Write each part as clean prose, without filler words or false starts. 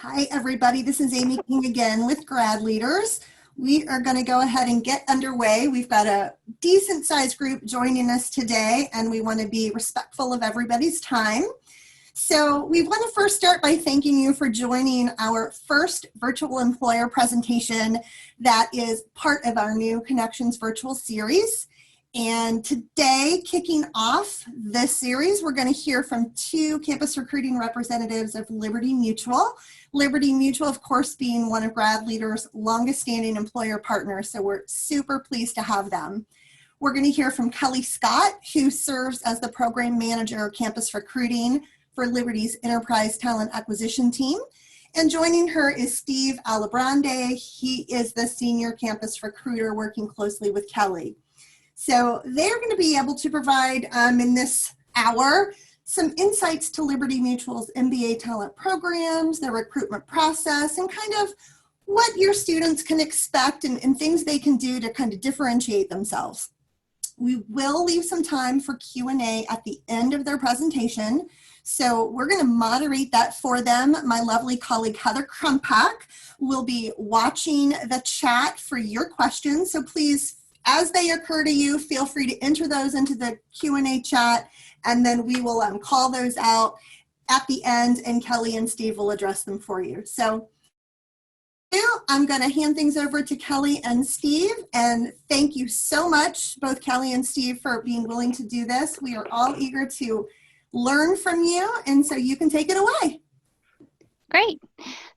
Hi, everybody. This is Amy King again with GradLeaders. We are going to go ahead and get underway. We've got a decent sized group joining us today, and we want to be respectful of everybody's time. So we want to first start by thanking you for joining our first virtual employer presentation that is part of our new Connections virtual series. And today, kicking off this series, we're going to hear from two campus recruiting representatives of Liberty Mutual. Liberty Mutual, of course, being one of GradLeaders' longest standing employer partners, so we're super pleased to have them. We're going to hear from Kelly Scott, who serves as the program manager of campus recruiting for Liberty's enterprise talent acquisition team. And joining her is Steve Alibrande. He is the senior campus recruiter working closely with Kelly. So they're going to be able to provide in this hour some insights to Liberty Mutual's MBA talent programs, their recruitment process, and kind of what your students can expect and things they can do to kind of differentiate themselves. We will leave some time for Q&A at the end of their presentation. So we're going to moderate that for them. My lovely colleague Heather Krumpak will be watching the chat for your questions. So please, as they occur to you, feel free to enter those into the Q&A chat, and then we will call those out at the end, and Kelly and Steve will address them for you. So now I'm going to hand things over to Kelly and Steve, and thank you so much, both Kelly and Steve, for being willing to do this. We are all eager to learn from you, and so you can take it away. Great.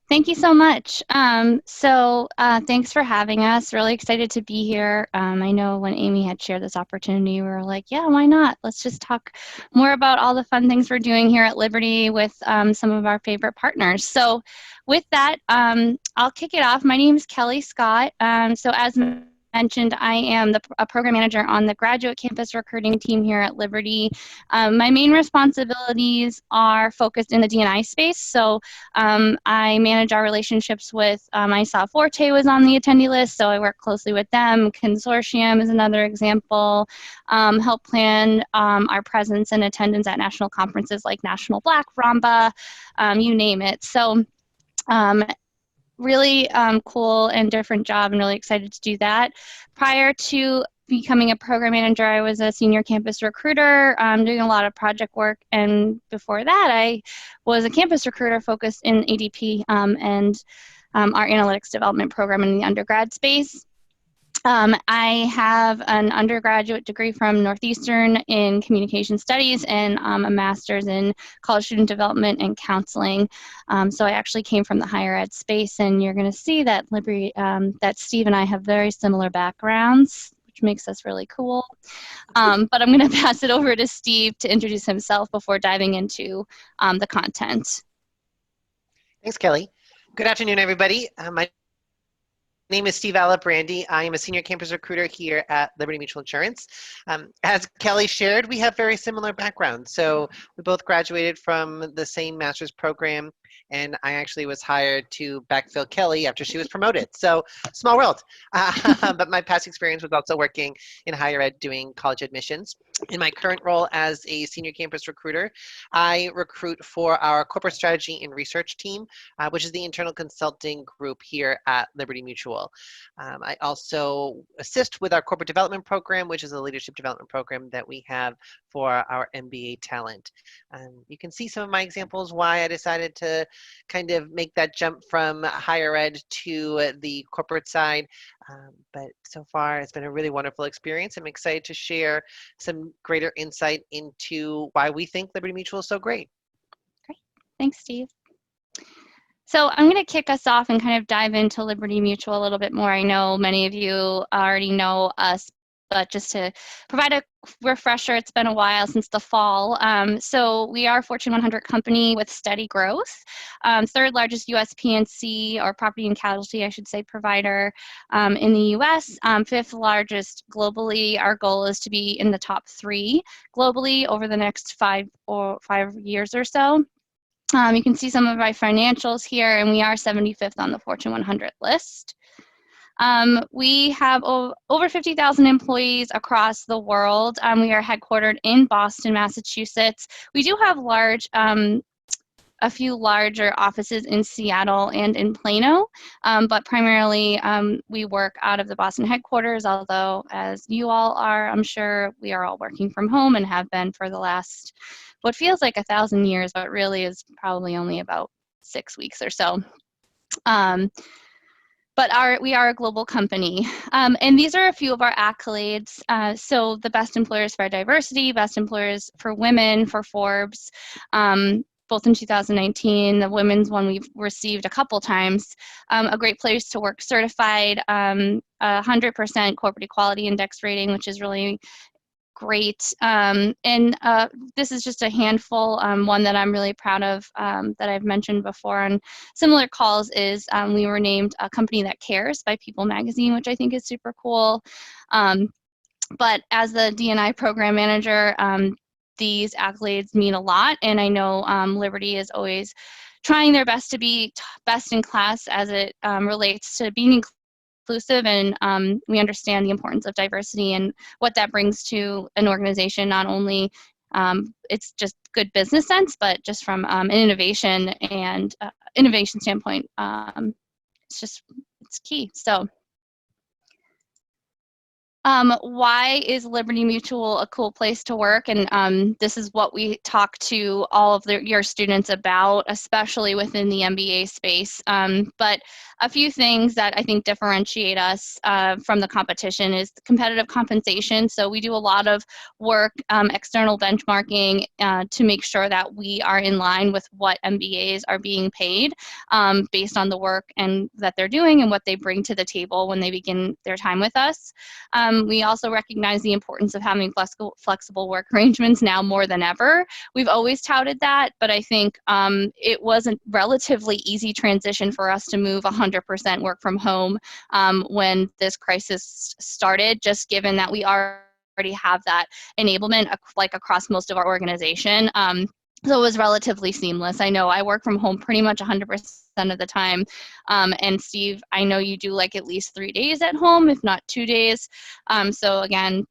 Thank you so much. Thanks for having us. Really excited to be here. I know when Amy had shared this opportunity, we were like, yeah, why not? Let's just talk more about all the fun things we're doing here at Liberty with some of our favorite partners. So with that, I'll kick it off. My name is Kelly Scott. So as mentioned, I am a program manager on the graduate campus recruiting team here at Liberty. My main responsibilities are focused in the D&I space. So I manage our relationships with, I saw Forte was on the attendee list, so I work closely with them. Consortium is another example. Help plan our presence and attendance at national conferences like National Black, Ramba, you name it. So really cool and different job, and really excited to do that. Prior to becoming a program manager, I was a senior campus recruiter doing a lot of project work, and before that I was a campus recruiter focused in ADP and our analytics development program in the undergrad space. I have an undergraduate degree from Northeastern in communication studies and a master's in college student development and counseling. So I actually came from the higher ed space, and you're going to see that that Steve and I have very similar backgrounds, which makes us really cool. But I'm going to pass it over to Steve to introduce himself before diving into the content. Thanks, Kelly. Good afternoon, everybody. My name is Steve Alibrande. I am a senior campus recruiter here at Liberty Mutual Insurance. As Kelly shared, we have very similar backgrounds. So we both graduated from the same master's program, and I actually was hired to backfill Kelly after she was promoted. So small world. But my past experience was also working in higher ed doing college admissions. In my current role as a senior campus recruiter, I recruit for our corporate strategy and research team, which is the internal consulting group here at Liberty Mutual. I also assist with our corporate development program, which is a leadership development program that we have for our MBA talent. You can see some of my examples why I decided to kind of make that jump from higher ed to the corporate side. But so far, it's been a really wonderful experience. I'm excited to share some greater insight into why we think Liberty Mutual is so great. Great. Thanks, Steve. So I'm going to kick us off and kind of dive into Liberty Mutual a little bit more. I know many of you already know us, but just to provide a refresher, it's been a while since the fall. So we are a Fortune 100 company with steady growth, third largest US P&C, or property and casualty, I should say, provider in the US, fifth largest globally. Our goal is to be in the top 3 globally over the next 5 years or so. You can see some of my financials here, and we are 75th on the Fortune 100 list. We have over 50,000 employees across the world. We are headquartered in Boston, Massachusetts. We do have large a few larger offices in Seattle and in Plano, but primarily we work out of the Boston headquarters, although as you all are, I'm sure we are all working from home and have been for the last, what feels like 1,000 years, but really is probably only about 6 weeks or so. But we are a global company. And these are a few of our accolades. So the best employers for diversity, best employers for women for Forbes, both in 2019, the women's one we've received a couple times, a great place to work certified, 100% corporate equality index rating, which is really great. And this is just a handful. One that I'm really proud of that I've mentioned before on similar calls is we were named a company that cares by People Magazine, which I think is super cool. But as the D&I program manager, these accolades mean a lot. And I know Liberty is always trying their best to be best in class as it relates to being inclusive, and we understand the importance of diversity and what that brings to an organization. Not only it's just good business sense, but just from an innovation and innovation standpoint, it's key. So why is Liberty Mutual a cool place to work? And this is what we talk to all of your students about, especially within the MBA space. But a few things that I think differentiate us from the competition is competitive compensation. So we do a lot of work, external benchmarking to make sure that we are in line with what MBAs are being paid based on the work and that they're doing and what they bring to the table when they begin their time with us. We also recognize the importance of having flexible work arrangements now more than ever. We've always touted that, but I think it was a relatively easy transition for us to move 100% work from home when this crisis started, just given that we already have that enablement like across most of our organization. So it was relatively seamless. I know I work from home pretty much 100% of the time. And Steve, I know you do like at least 3 days at home, if not 2 days. So again,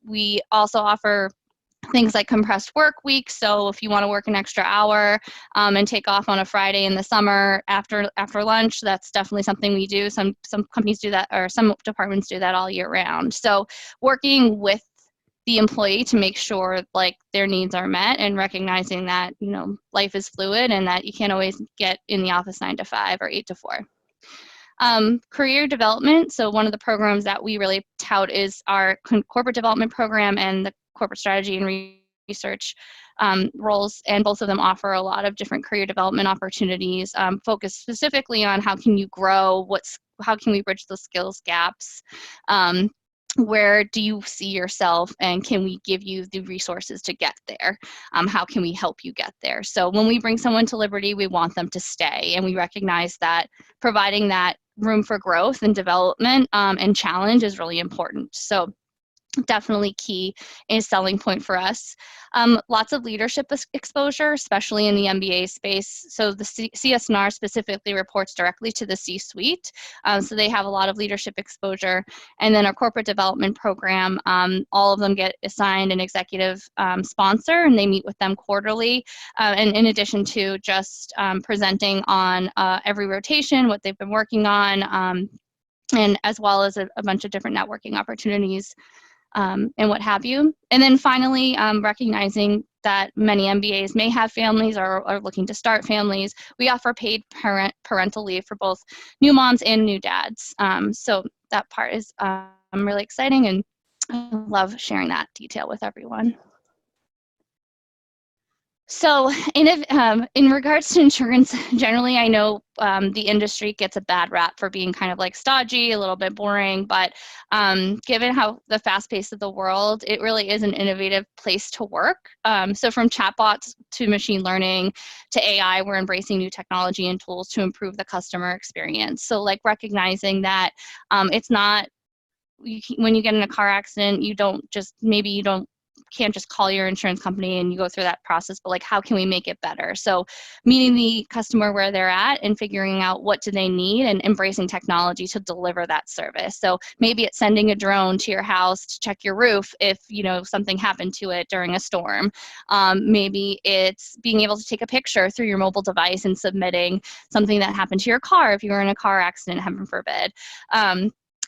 we also offer things like compressed work weeks. So if you want to work an extra hour and take off on a Friday in the summer after lunch, that's definitely something we do. Some companies do that, or some departments do that all year round. So working with the employee to make sure like their needs are met, and recognizing that, you know, life is fluid and that you can't always get in the office 9 to 5 or 8 to 4. Career development. So one of the programs that we really tout is our corporate development program and the corporate strategy and research roles, and both of them offer a lot of different career development opportunities focused specifically on how can you grow, how can we bridge the skills gaps, where do you see yourself, and can we give you the resources to get there? How can we help you get there? So when we bring someone to Liberty, we want them to stay, and we recognize that providing that room for growth and development and challenge is really important. So definitely key is selling point for us. Lots of leadership exposure, especially in the MBA space. So the CSNR specifically reports directly to the C-suite. So they have a lot of leadership exposure. And then our corporate development program, all of them get assigned an executive sponsor, and they meet with them quarterly. And in addition to just presenting on every rotation, what they've been working on, and as well as a bunch of different networking opportunities and what have you. And then finally, recognizing that many MBAs may have families or are looking to start families, we offer paid parental leave for both new moms and new dads. So that part is really exciting, and I love sharing that detail with everyone. So in regards to insurance, generally, I know the industry gets a bad rap for being kind of like stodgy, a little bit boring, but given how the fast pace of the world, it really is an innovative place to work. So from chatbots to machine learning to AI, we're embracing new technology and tools to improve the customer experience. So like recognizing that it's not, when you get in a car accident, maybe you don't can't just call your insurance company and you go through that process, but like, how can we make it better? So meeting the customer where they're at and figuring out what do they need and embracing technology to deliver that service. So maybe it's sending a drone to your house to check your roof if, you know, something happened to it during a storm. Maybe it's being able to take a picture through your mobile device and submitting something that happened to your car if you were in a car accident, heaven forbid.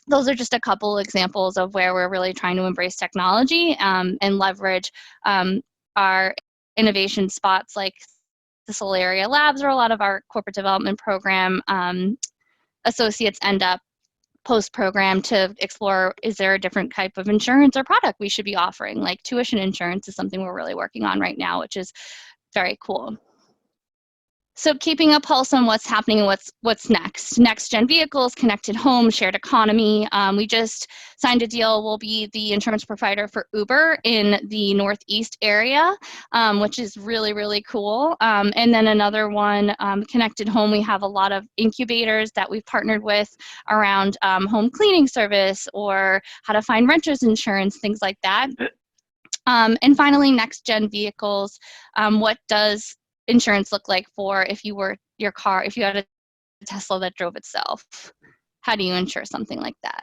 Those are just a couple examples of where we're really trying to embrace technology and leverage our innovation spots like the Solaria Labs, or a lot of our corporate development program associates end up post-program to explore, is there a different type of insurance or product we should be offering? Like tuition insurance is something we're really working on right now, which is very cool. So keeping a pulse on what's happening and what's next. Next gen vehicles, connected homes, shared economy. We just signed a deal. We'll be the insurance provider for Uber in the Northeast area, which is really, really cool. And then another one, connected home. We have a lot of incubators that we've partnered with around home cleaning service or how to find renters insurance, things like that. And finally, next gen vehicles. What does insurance look like for if you were your car, if you had a Tesla that drove itself? How do you insure something like that?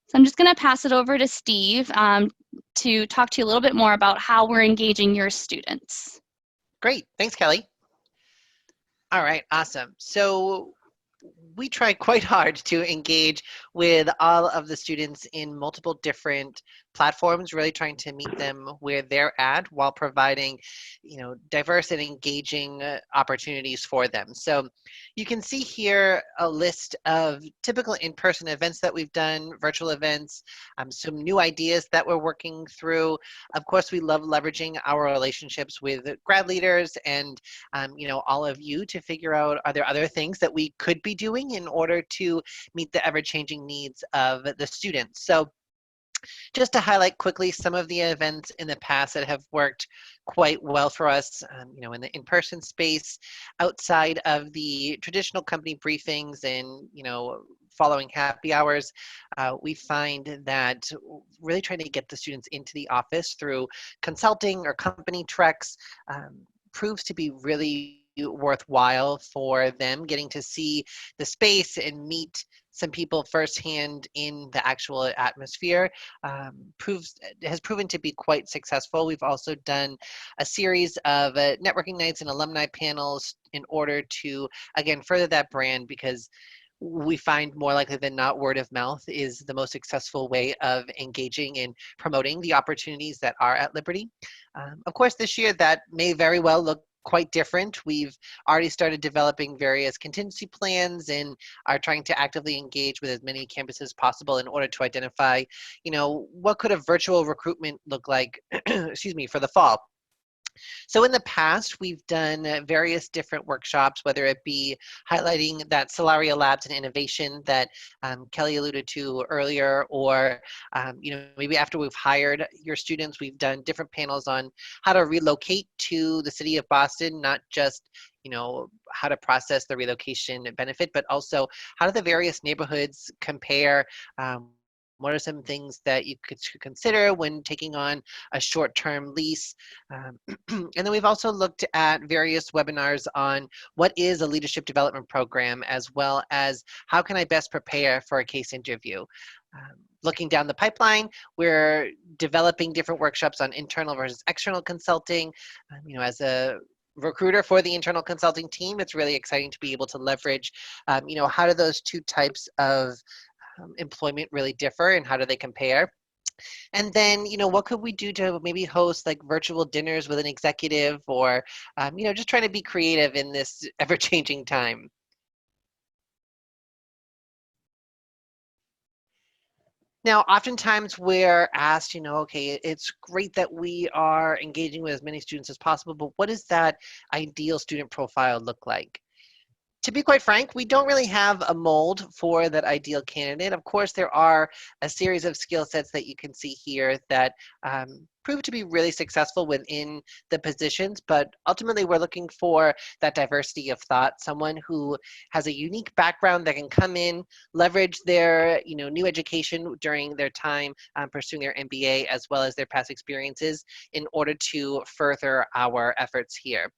So I'm just going to pass it over to Steve to talk to you a little bit more about how we're engaging your students. Great. Thanks, Kelly. All right. Awesome. So we try quite hard to engage with all of the students in multiple different platforms, really trying to meet them where they're at while providing, you know, diverse and engaging opportunities for them. So you can see here a list of typical in-person events that we've done, virtual events, some new ideas that we're working through. Of course, we love leveraging our relationships with grad leaders and, you know, all of you to figure out, are there other things that we could be doing in order to meet the ever-changing needs of the students. So just to highlight quickly some of the events in the past that have worked quite well for us, you know, in the in-person space, outside of the traditional company briefings and, you know, following happy hours, we find that really trying to get the students into the office through consulting or company treks proves to be really worthwhile for them, getting to see the space and meet some people firsthand in the actual atmosphere. Has proven to be quite successful. We've also done a series of networking nights and alumni panels in order to, again, further that brand, because we find more likely than not word of mouth is the most successful way of engaging and promoting the opportunities that are at Liberty. Of course, this year that may very well look quite different. We've already started developing various contingency plans and are trying to actively engage with as many campuses as possible in order to identify, you know, what could a virtual recruitment look like, excuse me, for the fall. So in the past, we've done various different workshops, whether it be highlighting that Solaria Labs and innovation that Kelly alluded to earlier, or you know, maybe after we've hired your students, we've done different panels on how to relocate to the city of Boston, not just, you know, how to process the relocation benefit, but also how do the various neighborhoods compare. What are some things that you could consider when taking on a short-term lease? And then we've also looked at various webinars on what is a leadership development program, as well as how can I best prepare for a case interview. Looking down the pipeline, we're developing different workshops on internal versus external consulting. You know, as a recruiter for the internal consulting team, it's really exciting to be able to leverage, you know, how do those two types of employment really differ and how do they compare? And then, you know, what could we do to maybe host like virtual dinners with an executive, or, you know, just trying to be creative in this ever-changing time. Now, oftentimes we're asked, you know, okay, it's great that we are engaging with as many students as possible, but what does that ideal student profile look like? To be quite frank, we don't really have a mold for that ideal candidate. Of course, there are a series of skill sets that you can see here that prove to be really successful within the positions, but ultimately we're looking for that diversity of thought, someone who has a unique background that can come in, leverage their new education during their time pursuing their MBA, as well as their past experiences in order to further our efforts here.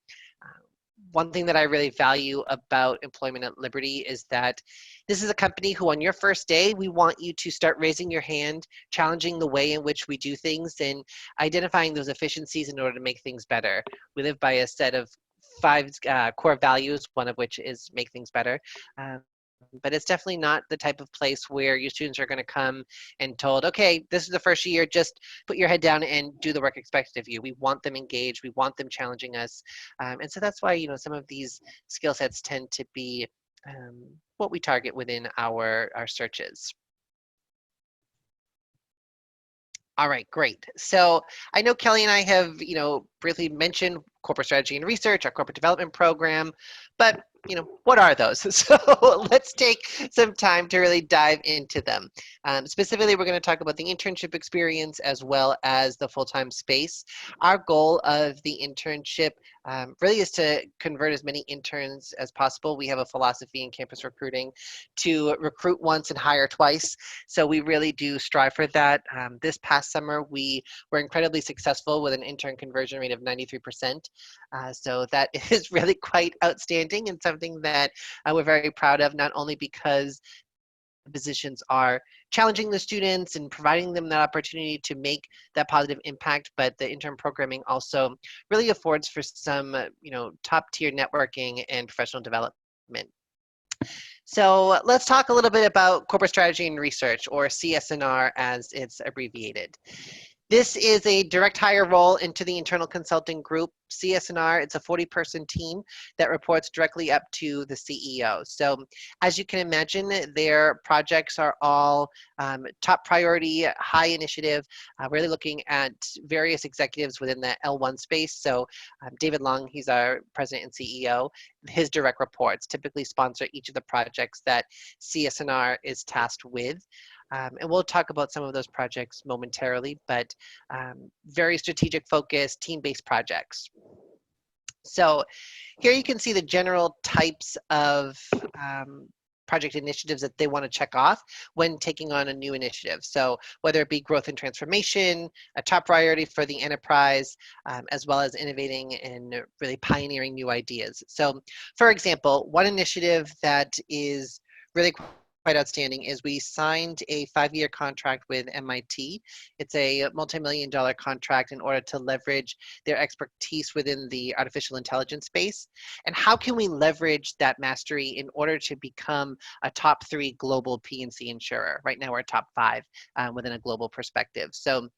One thing that I really value about Employment at Liberty is that this is a company who on your first day, we want you to start raising your hand, challenging the way in which we do things, and identifying those efficiencies in order to make things better. We live by a set of 5 core values, one of which is make things better. But it's definitely not the type of place where your students are going to come and told, okay, this is the first year, just put your head down and do the work expected of you. We want them engaged. We want them challenging us. And so that's why, some of these skill sets tend to be what we target within our searches. All right, great. So I know Kelly and I have, briefly mentioned corporate strategy and research, our corporate development program, but what are those? So let's take some time to really dive into them. Specifically, we're going to talk about the internship experience as well as the full-time space. Our goal of the internship really is to convert as many interns as possible. We have a philosophy in campus recruiting to recruit once and hire twice. So we really do strive for that. This past summer, we were incredibly successful with an intern conversion rate of 93%. So that is really quite outstanding and something that we're very proud of, not only because the positions are challenging the students and providing them that opportunity to make that positive impact, but the intern programming also really affords for some, top tier networking and professional development. So let's talk a little bit about corporate strategy and research, or CSNR as it's abbreviated. This is a direct hire role into the internal consulting group. CSNR, it's a 40-person team that reports directly up to the CEO. So as you can imagine, their projects are all top priority, high initiative, really looking at various executives within the L1 space. So David Long, he's our president and CEO. His direct reports typically sponsor each of the projects that CSNR is tasked with. And we'll talk about some of those projects momentarily, but very strategic focus, team-based projects. So here you can see the general types of project initiatives that they want to check off when taking on a new initiative. So whether it be growth and transformation, a top priority for the enterprise, as well as innovating and really pioneering new ideas. So for example, one initiative that is really quite outstanding is we signed a 5-year contract with MIT. It's a multi-million-dollar contract in order to leverage their expertise within the artificial intelligence space. And how can we leverage that mastery in order to become a top 3 global P&C insurer? Right now we're top 5 within a global perspective. So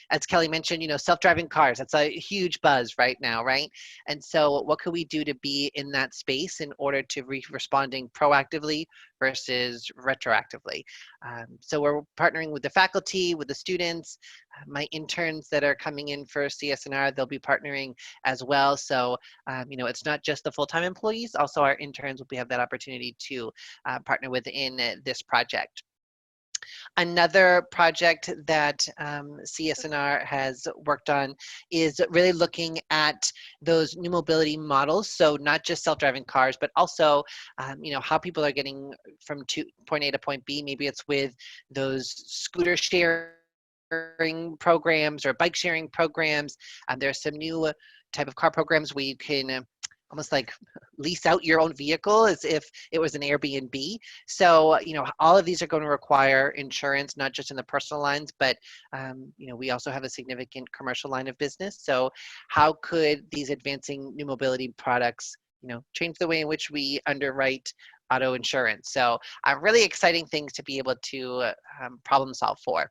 as Kelly mentioned, self-driving cars, that's a huge buzz right now, right? And so what could we do to be in that space in order to be responding proactively versus retroactively? So we're partnering with the faculty, with the students, my interns that are coming in for CSNR, they'll be partnering as well. So, it's not just the full-time employees, also our interns will have that opportunity to partner within this project. Another project that CSNR has worked on is really looking at those new mobility models. So not just self-driving cars, but also, how people are getting from point A to point B. Maybe it's with those scooter sharing programs or bike sharing programs. There's some new type of car programs where you can almost like lease out your own vehicle as if it was an Airbnb. So, all of these are going to require insurance, not just in the personal lines, but, we also have a significant commercial line of business. So how could these advancing new mobility products, change the way in which we underwrite auto insurance? So really exciting things to be able to problem solve for.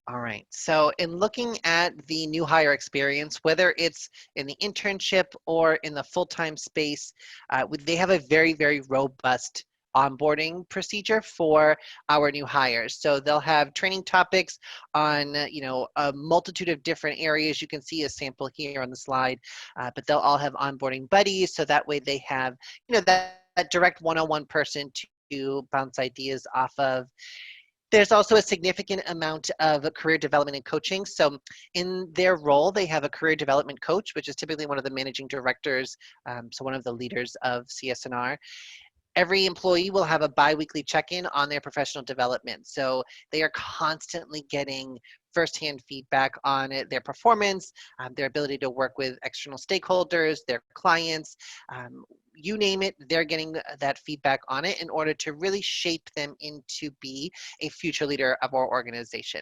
All right, so in looking at the new hire experience, whether it's in the internship or in the full-time space, they have a very, very robust onboarding procedure for our new hires. So they'll have training topics on, a multitude of different areas. You can see a sample here on the slide, but they'll all have onboarding buddies. So that way they have, that direct one-on-one person to bounce ideas off of. There's also a significant amount of career development and coaching. So in their role, they have a career development coach, which is typically one of the managing directors, so one of the leaders of CSNR. Every employee will have a bi-weekly check-in on their professional development. So they are constantly getting firsthand feedback on their performance, their ability to work with external stakeholders, their clients, you name it, they're getting that feedback on it in order to really shape them into be a future leader of our organization.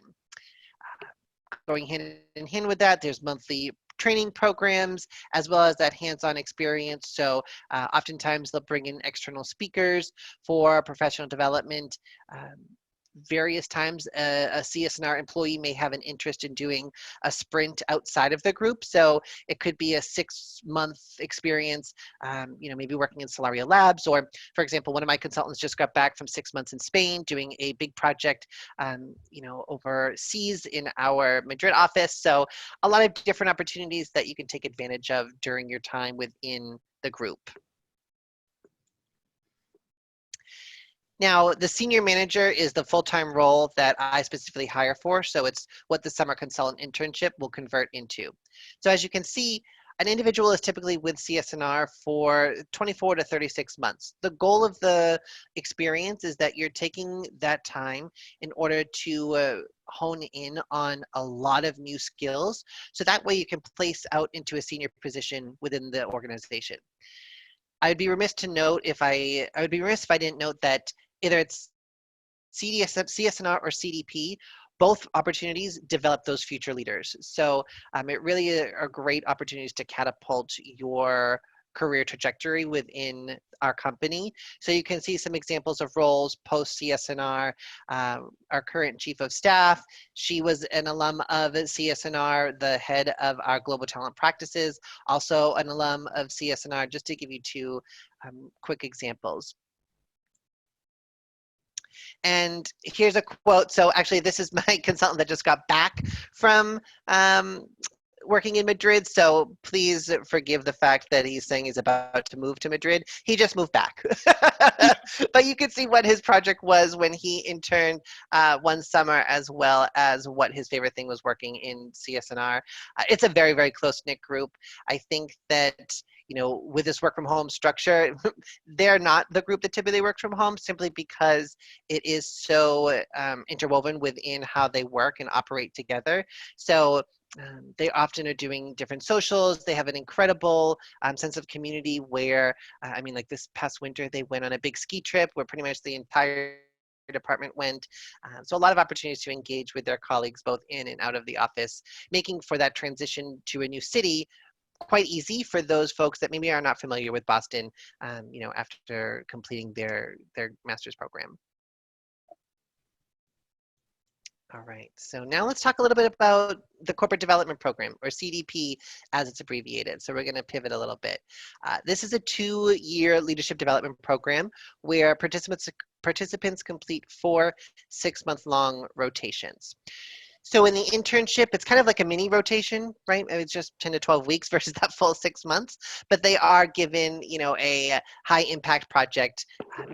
Going hand in hand with that, there's monthly training programs as well as that hands-on experience. So oftentimes they'll bring in external speakers for professional development. Various times a CSNR employee may have an interest in doing a sprint outside of the group. So it could be a 6-month experience, maybe working in Solaria Labs, or for example, one of my consultants just got back from 6 months in Spain doing a big project, overseas in our Madrid office. So a lot of different opportunities that you can take advantage of during your time within the group. Now, the senior manager is the full-time role that I specifically hire for, so it's what the summer consultant internship will convert into. So as you can see, an individual is typically with CSNR for 24 to 36 months. The goal of the experience is that you're taking that time in order to hone in on a lot of new skills, so that way you can place out into a senior position within the organization. I'd be remiss to note if I would be remiss if I didn't note that either it's CSNR or CDP, both opportunities develop those future leaders. So it really are great opportunities to catapult your career trajectory within our company. So you can see some examples of roles post CSNR. Our current chief of staff, she was an alum of CSNR, the head of our global talent practices, also an alum of CSNR, just to give you two quick examples. And here's a quote. So actually, this is my consultant that just got back from working in Madrid. So please forgive the fact that he's saying he's about to move to Madrid. He just moved back. But you can see what his project was when he interned one summer, as well as what his favorite thing was working in CSNR. It's a very, very close-knit group. I think that with this work from home structure, they're not the group that typically works from home, simply because it is so interwoven within how they work and operate together. So they often are doing different socials. They have an incredible sense of community where, like this past winter, they went on a big ski trip where pretty much the entire department went. So a lot of opportunities to engage with their colleagues both in and out of the office, making for that transition to a new city quite easy for those folks that maybe are not familiar with Boston, after completing their master's program. All right, so now let's talk a little bit about the Corporate Development Program, or CDP as it's abbreviated. So we're going to pivot a little bit. This is a 2-year leadership development program where participants complete 4 6-month-long rotations. So in the internship, it's kind of like a mini rotation, right? It's just 10 to 12 weeks versus that full 6 months, but they are given, a high impact project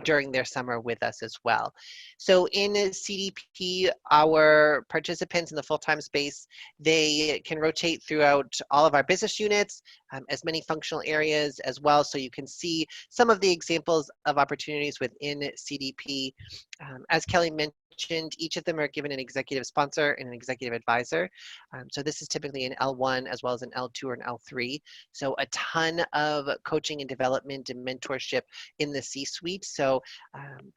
during their summer with us as well. So in CDP, our participants in the full-time space, they can rotate throughout all of our business units, as many functional areas as well. So you can see some of the examples of opportunities within CDP. As Kelly mentioned, each of them are given an executive sponsor and an executive advisor. So this is typically an L1 as well as an L2 or an L3. So a ton of coaching and development and mentorship in the C-suite. So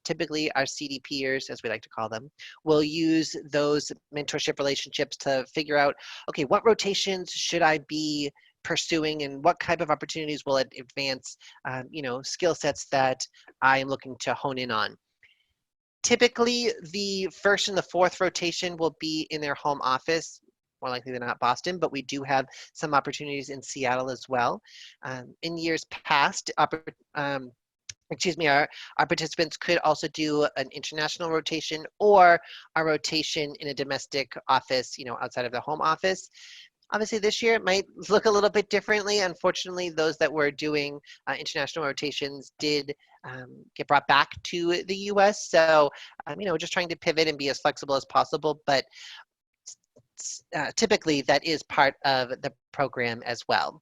typically our CDPers, as we like to call them, will use those mentorship relationships to figure out, okay, what rotations should I be pursuing and what type of opportunities will it advance, skill sets that I am looking to hone in on. Typically, the first and the fourth rotation will be in their home office, more likely than not Boston, but we do have some opportunities in Seattle as well. In years past, excuse me, our participants could also do an international rotation or a rotation in a domestic office, outside of the home office. Obviously, this year it might look a little bit differently. Unfortunately, those that were doing international rotations did get brought back to the U.S. So, just trying to pivot and be as flexible as possible. But typically, that is part of the program as well.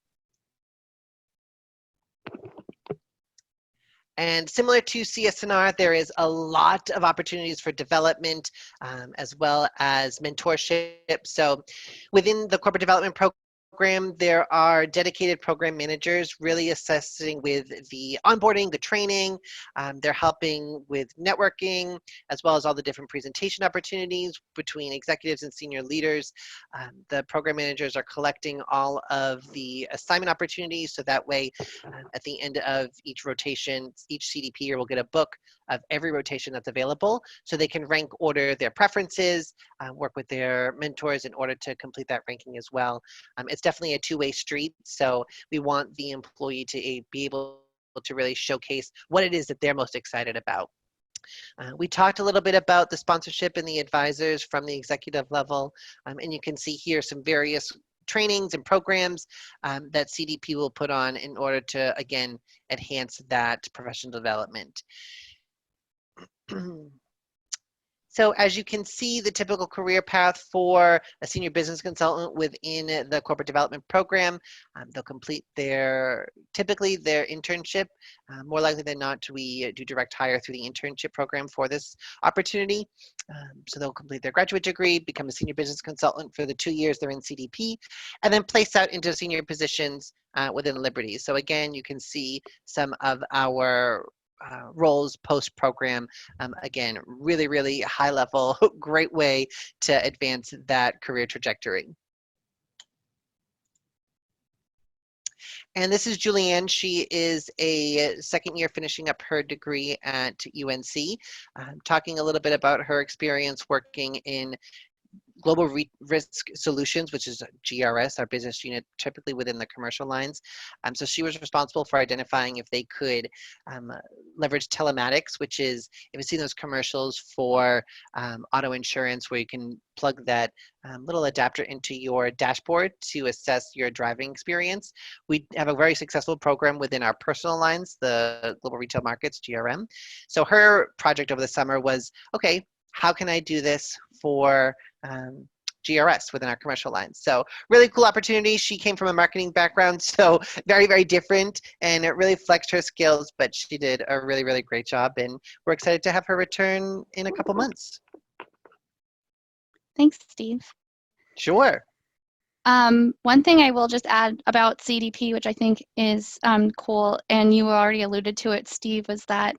And similar to CSNR, there is a lot of opportunities for development as well as mentorship. So within the corporate development program, there are dedicated program managers really assessing with the onboarding, the training. They're helping with networking, as well as all the different presentation opportunities between executives and senior leaders. The program managers are collecting all of the assignment opportunities, so that way at the end of each rotation, each CDP will get a book of every rotation that's available, so they can rank order their preferences, work with their mentors in order to complete that ranking as well. It's definitely a two-way street, so we want the employee to be able to really showcase what it is that they're most excited about. We talked a little bit about the sponsorship and the advisors from the executive level, and you can see here some various trainings and programs that CDP will put on in order to, again, enhance that professional development. So as you can see, the typical career path for a senior business consultant within the corporate development program, they'll complete typically their internship. More likely than not, we do direct hire through the internship program for this opportunity. So they'll complete their graduate degree, become a senior business consultant for the 2 years they're in CDP, and then place out into senior positions within Liberty. So again, you can see some of our roles post-program. Again, really, really high level, great way to advance that career trajectory. And this is Julianne. She is a second year finishing up her degree at UNC, talking a little bit about her experience working in Global Risk Solutions, which is GRS, our business unit, typically within the commercial lines. So she was responsible for identifying if they could leverage telematics, which is, if you've seen those commercials for auto insurance where you can plug that little adapter into your dashboard to assess your driving experience. We have a very successful program within our personal lines, the Global Retail Markets, GRM. So her project over the summer was, okay, how can I do this for GRS within our commercial lines? So really cool opportunity. She came from a marketing background, so very, very different, and it really flexed her skills, but she did a really, really great job, and we're excited to have her return in a couple months. Thanks, Steve. Sure. One thing I will just add about CDP, which I think is cool, and you already alluded to it, Steve, was that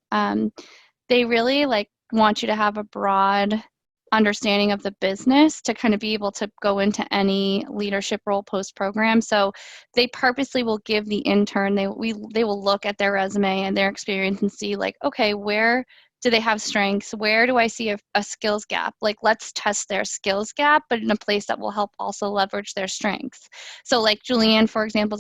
they really want you to have a broad understanding of the business to kind of be able to go into any leadership role post-program. So they purposely will give the intern, they will look at their resume and their experience and see okay, where do they have strengths? Where do I see a skills gap? Let's test their skills gap, but in a place that will help also leverage their strengths. So Julianne, for example,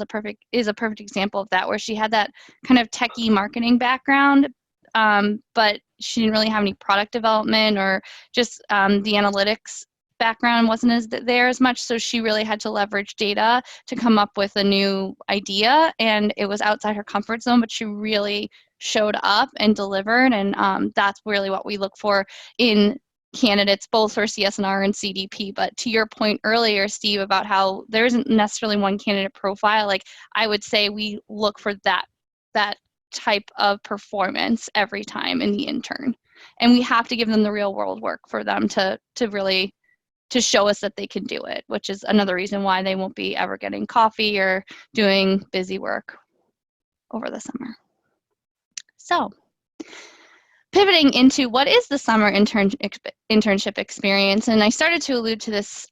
is a perfect example of that, where she had that kind of techie marketing background, but she didn't really have any product development or just the analytics background wasn't there as much. So she really had to leverage data to come up with a new idea, and it was outside her comfort zone, but she really showed up and delivered. And that's really what we look for in candidates, both for CSNR and CDP. But to your point earlier, Steve, about how there isn't necessarily one candidate profile, I would say we look for that type of performance every time in the intern, and we have to give them the real world work for them to really show us that they can do it, which is another reason why they won't be ever getting coffee or doing busy work over the summer. So pivoting into what is the summer internship experience, and I started to allude to this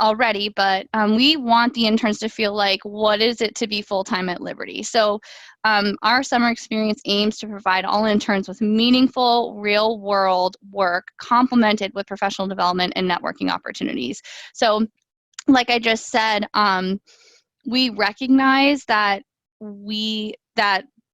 already, but we want the interns to feel like, what is it to be full-time at Liberty? So our summer experience aims to provide all interns with meaningful, real-world work complemented with professional development and networking opportunities. So like I just said, we recognize that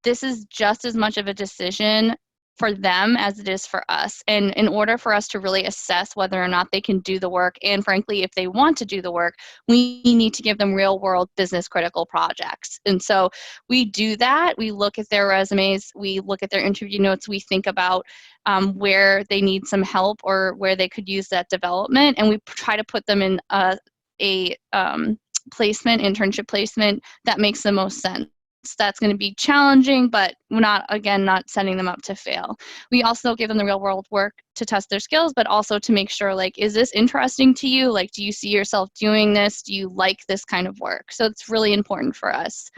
this is just as much of a decision for them as it is for us. And in order for us to really assess whether or not they can do the work, and frankly, if they want to do the work, we need to give them real world business critical projects. And so we do that. We look at their resumes, we look at their interview notes, we think about where they need some help or where they could use that development, and we try to put them in a placement, internship placement that makes the most sense. That's going to be challenging, but we're not setting them up to fail. We also give them the real world work to test their skills, but also to make sure, like, is this interesting to you? Like, do you see yourself doing this? Do you like this kind of work? So it's really important for us.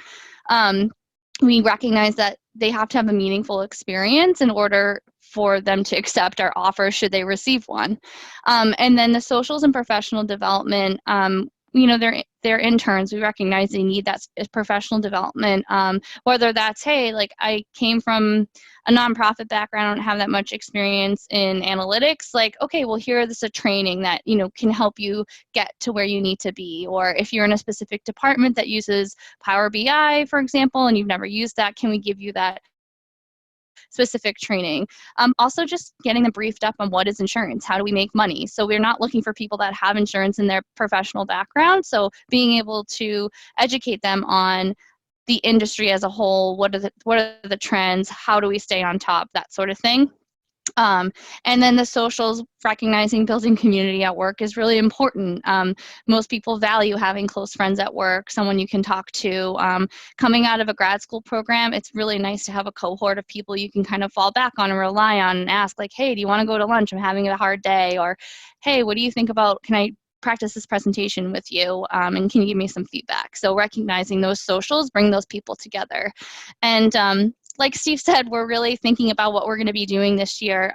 We recognize that they have to have a meaningful experience in order for them to accept our offer should they receive one. And then the socials and professional development, they're interns. We recognize they need that professional development, whether that's, hey, like I came from a nonprofit background, I don't have that much experience in analytics. Like, okay, well, here's a training that, can help you get to where you need to be. Or if you're in a specific department that uses Power BI, for example, and you've never used that, can we give you that specific training? Also just getting them briefed up on what is insurance, how do we make money? So we're not looking for people that have insurance in their professional background. So being able to educate them on the industry as a whole, what are the trends, how do we stay on top, that sort of thing. And then the socials, recognizing building community at work is really important. Most people value having close friends at work, someone you can talk to. Coming out of a grad school program, it's really nice to have a cohort of people you can kind of fall back on and rely on and ask, like, hey, do you want to go to lunch? I'm having a hard day. Or, hey, what do you think about, can I practice this presentation with you? And can you give me some feedback? So recognizing those socials, bring those people together. And like Steve said, we're really thinking about what we're going to be doing this year.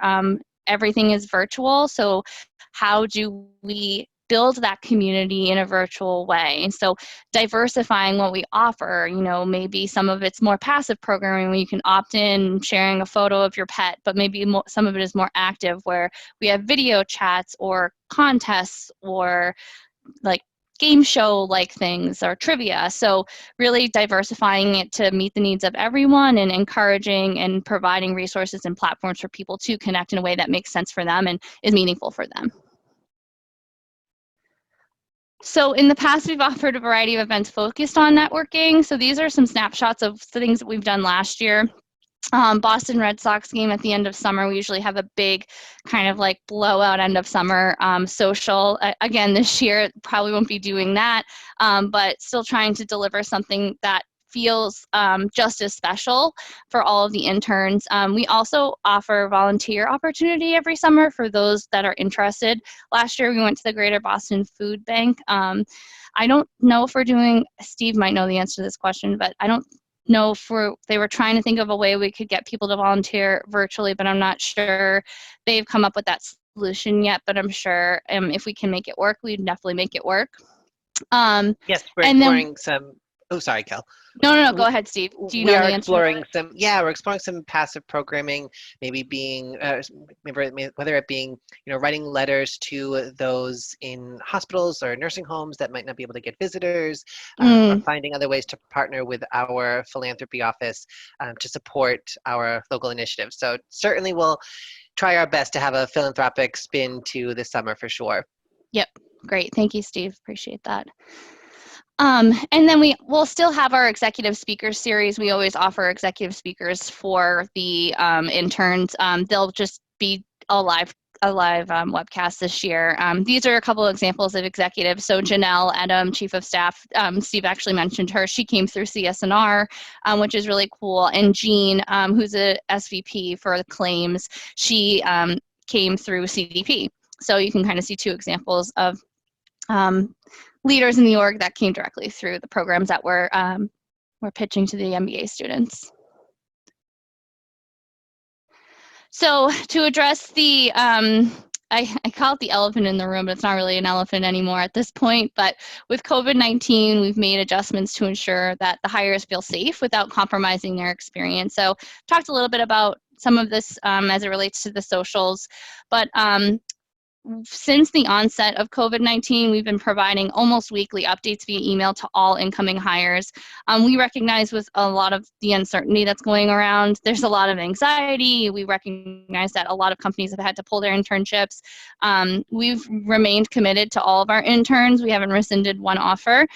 Everything is virtual, so how do we build that community in a virtual way? And so diversifying what we offer, maybe some of it's more passive programming where you can opt in, sharing a photo of your pet, but maybe some of it is more active where we have video chats or contests or like game show like things or trivia. So really diversifying it to meet the needs of everyone and encouraging and providing resources and platforms for people to connect in a way that makes sense for them and is meaningful for them. So in the past, we've offered a variety of events focused on networking. So these are some snapshots of the things that we've done last year. Boston Red Sox game at the end of summer. We usually have a big kind of like blowout end of summer social. Again, this year probably won't be doing that, but still trying to deliver something that feels just as special for all of the interns. We also offer volunteer opportunity every summer for those that are interested. Last year, we went to the Greater Boston Food Bank. I don't know if we're doing, Steve might know the answer to this question, but I don't know if they were trying to think of a way we could get people to volunteer virtually, but I'm not sure they've come up with that solution yet, but I'm sure if we can make it work, we'd definitely make it work. Yes, we're exploring some, oh, sorry, Kel. No, go ahead, Steve. Do you know the answer? We're exploring some passive programming, maybe being, whether it being, writing letters to those in hospitals or nursing homes that might not be able to get visitors, or finding other ways to partner with our philanthropy office to support our local initiatives. So certainly we'll try our best to have a philanthropic spin to this summer for sure. Yep, great. Thank you, Steve. Appreciate that. And then we'll still have our executive speakers series. We always offer executive speakers for the interns. They'll just be a live webcast this year. These are a couple of examples of executives. So Janelle Edom, Chief of Staff, Steve actually mentioned her. She came through CSNR, which is really cool. And Jean, who's a SVP for the claims, she came through CDP. So you can kind of see two examples of leaders in the org that came directly through the programs that we're pitching to the MBA students. So to address the, I call it the elephant in the room, but it's not really an elephant anymore at this point, but with COVID-19, we've made adjustments to ensure that the hires feel safe without compromising their experience. So talked a little bit about some of this as it relates to the socials, but since the onset of COVID-19, we've been providing almost weekly updates via email to all incoming hires. We recognize with a lot of the uncertainty that's going around, there's a lot of anxiety. We recognize that a lot of companies have had to pull their internships. We've remained committed to all of our interns. We haven't rescinded one offer.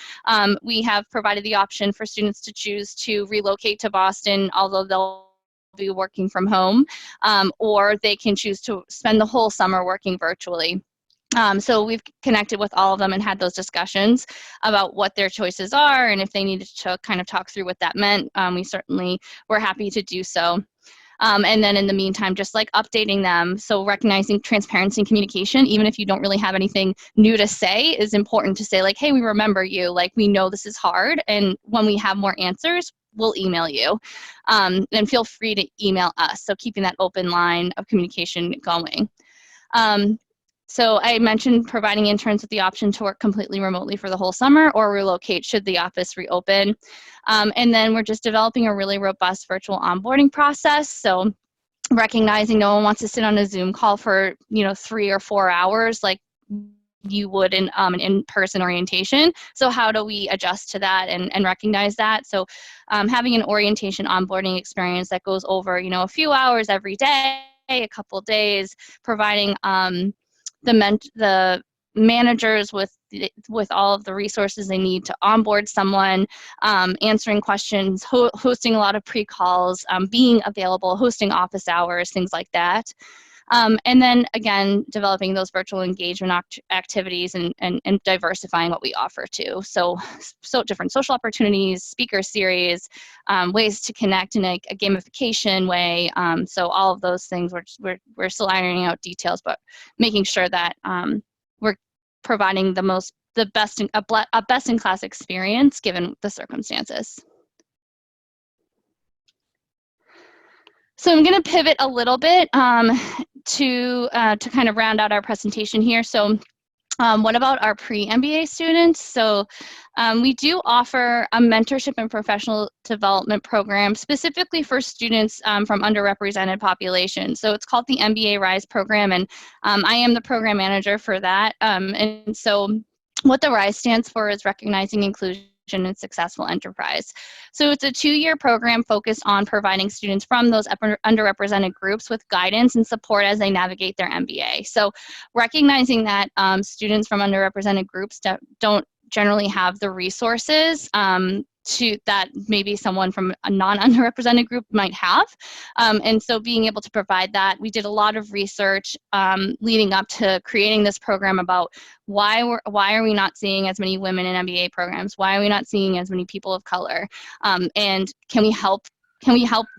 We have provided the option for students to choose to relocate to Boston, although they'll be working from home, or they can choose to spend the whole summer working virtually. So we've connected with all of them and had those discussions about what their choices are, and if they needed to kind of talk through what that meant, we certainly were happy to do so. And then in the meantime, just like updating them. So recognizing transparency and communication, even if you don't really have anything new to say, is important to say like, hey, we remember you, like we know this is hard, and when we have more answers, we'll email you. And feel free to email us. So keeping that open line of communication going. So I mentioned providing interns with the option to work completely remotely for the whole summer or relocate should the office reopen. And then we're just developing a really robust virtual onboarding process. So recognizing no one wants to sit on a Zoom call for 3 or 4 hours like you would in an in-person orientation. So how do we adjust to that and recognize that? So having an orientation onboarding experience that goes over a few hours every day, a couple days, providing the managers with all of the resources they need to onboard someone, answering questions, hosting a lot of pre-calls, being available, hosting office hours, things like that. And then again, developing those virtual engagement activities and diversifying what we offer too. So different social opportunities, speaker series, ways to connect in a gamification way. So all of those things, we're still ironing out details, but making sure that we're providing a best in class experience given the circumstances. So I'm going to pivot a little bit to kind of round out our presentation here. So what about our pre-MBA students? So we do offer a mentorship and professional development program specifically for students from underrepresented populations. So it's called the Mba Rise Program, and I am the program manager for that. And so what the RISE stands for is Recognizing Inclusion and Successful Enterprise. So it's a 2-year program focused on providing students from those underrepresented groups with guidance and support as they navigate their MBA. So recognizing that students from underrepresented groups don't generally have the resources that maybe someone from a non-underrepresented group might have. And so being able to provide that, we did a lot of research leading up to creating this program about why are we not seeing as many women in MBA programs? Why are we not seeing as many people of color? And can we help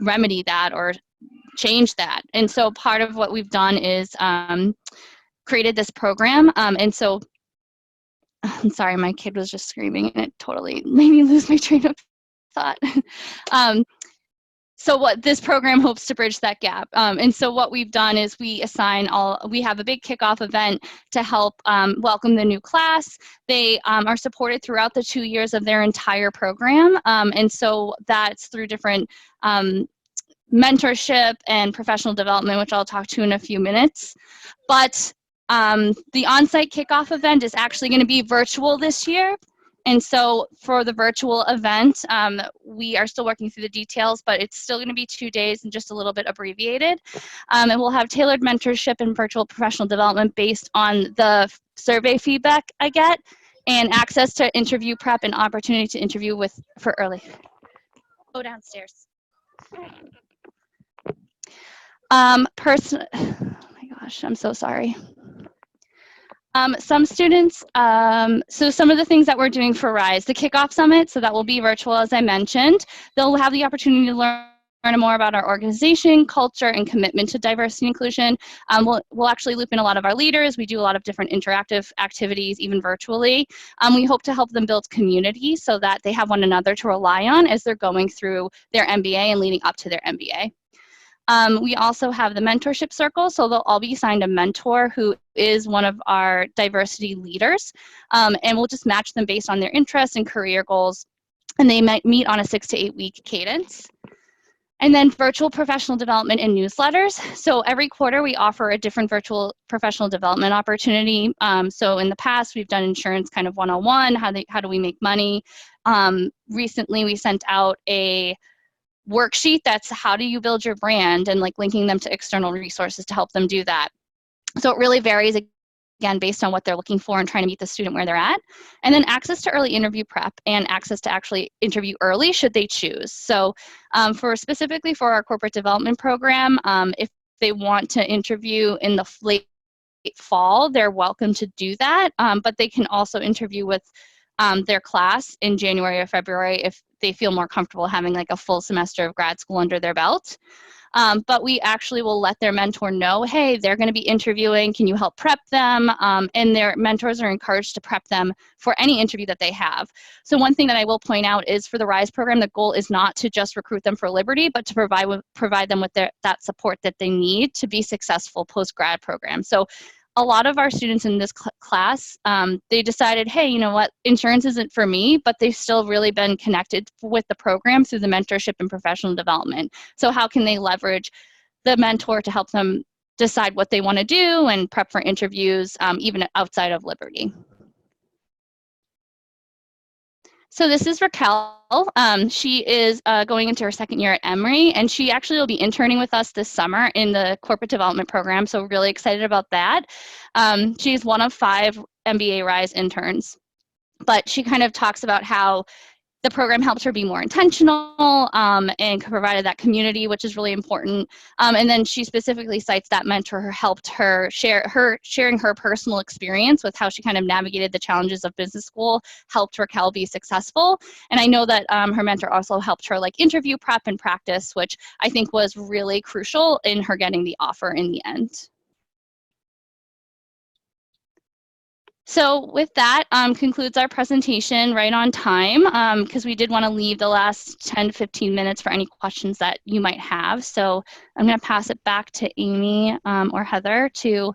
remedy that or change that? And so part of what we've done is created this program. And so I'm sorry, my kid was just screaming and it totally made me lose my train of thought. So what this program hopes to bridge that gap. And so what we've done is we have a big kickoff event to help welcome the new class. They are supported throughout the 2 years of their entire program. And so that's through different mentorship and professional development, which I'll talk to in a few minutes. But the on-site kickoff event is actually going to be virtual this year. And so for the virtual event, we are still working through the details, but it's still going to be 2 days and just a little bit abbreviated. And we'll have tailored mentorship and virtual professional development based on the survey feedback I get, and access to interview prep and opportunity to interview for early. Go downstairs. Oh my gosh, I'm so sorry. Some students, so some of the things that we're doing for RISE, the Kickoff Summit, so that will be virtual as I mentioned. They'll have the opportunity to learn more about our organization, culture, and commitment to diversity and inclusion. We'll actually loop in a lot of our leaders. We do a lot of different interactive activities, even virtually. We hope to help them build community so that they have one another to rely on as they're going through their MBA and leading up to their MBA. We also have the Mentorship Circle, so they'll all be assigned a mentor who is one of our diversity leaders, and we'll just match them based on their interests and career goals, and they might meet on a 6 to 8 week cadence. And then virtual professional development and newsletters. So every quarter we offer a different virtual professional development opportunity. So in the past we've done insurance kind of one-on-one, how do we make money? Recently we sent out a worksheet that's how do you build your brand, and like linking them to external resources to help them do that. So it really varies, again, based on what they're looking for and trying to meet the student where they're at. And then access to early interview prep and access to actually interview early should they choose. So specifically for our corporate development program, if they want to interview in the late fall, they're welcome to do that. But they can also interview with their class in January or February if they feel more comfortable having like a full semester of grad school under their belt. But we actually will let their mentor know, hey, they're going to be interviewing. Can you help prep them? And their mentors are encouraged to prep them for any interview that they have. So one thing that I will point out is for the RISE program, the goal is not to just recruit them for Liberty, but to provide them with that support that they need to be successful post-grad program. So a lot of our students in this class, they decided, hey, you know what, insurance isn't for me, but they've still really been connected with the program through the mentorship and professional development. So how can they leverage the mentor to help them decide what they want to do and prep for interviews, even outside of Liberty? So this is Raquel. She is going into her second year at Emory, and she actually will be interning with us this summer in the corporate development program, so we're really excited about that. She's one of 5 Mba Rise interns, but she kind of talks about how the program helps her be more intentional and provided that community, which is really important. And then she specifically cites that mentor who helped her sharing her personal experience with how she kind of navigated the challenges of business school, helped Raquel be successful. And I know that her mentor also helped her like interview prep and practice, which I think was really crucial in her getting the offer in the end. So with that, concludes our presentation right on time, because we did want to leave the last 10 to 15 minutes for any questions that you might have. So I'm going to pass it back to Amy or Heather to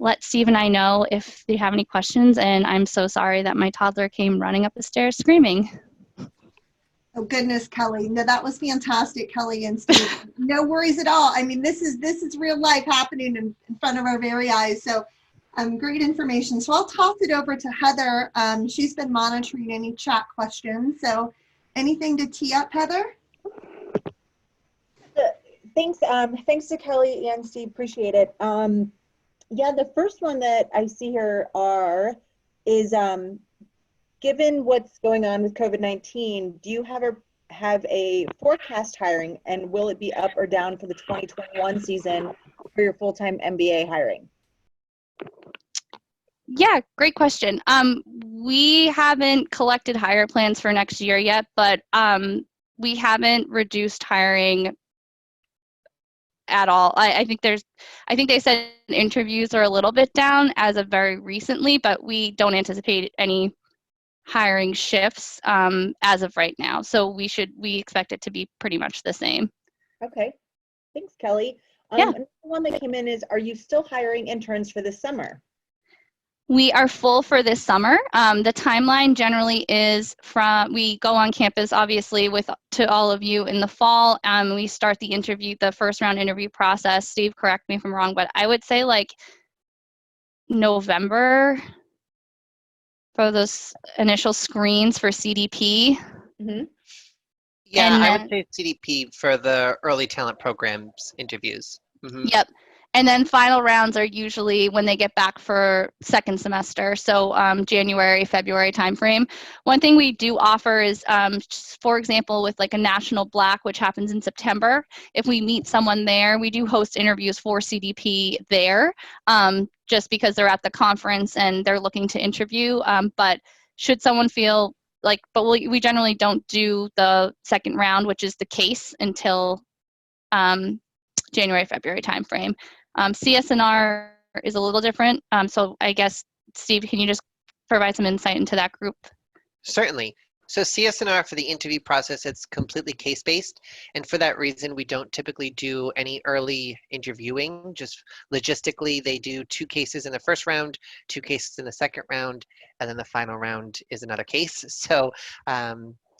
let Steve and I know if they have any questions. And I'm so sorry that my toddler came running up the stairs screaming. Oh goodness, Kelly. No, that was fantastic, Kelly and Steve. No worries at all. I mean, this is real life happening in front of our very eyes. So great information. So I'll toss it over to Heather. She's been monitoring any chat questions. So anything to tee up, Heather? Thanks. Thanks to Kelly and Steve. Appreciate it. Yeah, the first one that I see here is given what's going on with COVID-19, do you have a forecast hiring, and will it be up or down for the 2021 season for your full-time MBA hiring? Yeah, great question. We haven't collected hire plans for next year yet, but we haven't reduced hiring at all. I think they said interviews are a little bit down as of very recently, but we don't anticipate any hiring shifts as of right now. So we expect it to be pretty much the same. Okay, thanks, Kelly. Yeah. Another one that came in is, are you still hiring interns for this summer? We are full for this summer. The timeline generally is we go on campus, obviously, to all of you in the fall. We start the first round interview process. Steve, correct me if I'm wrong, but I would say like November for those initial screens for CDP. Mm-hmm. Yeah, And I would say CDP for the early talent programs interviews. Mm-hmm. Yep. And then final rounds are usually when they get back for second semester, so January, February timeframe. One thing we do offer is, for example, with like a National Black, which happens in September, if we meet someone there, we do host interviews for CDP there, just because they're at the conference and they're looking to interview. But should someone feel like, but we generally don't do the second round, which is the case, until January, February timeframe. CSNR is a little different. So I guess, Steve, can you just provide some insight into that group? Certainly. So CSNR for the interview process, it's completely case-based. And for that reason, we don't typically do any early interviewing. Just logistically, they do 2 cases in the first round, 2 cases in the second round, and then the final round is another case. So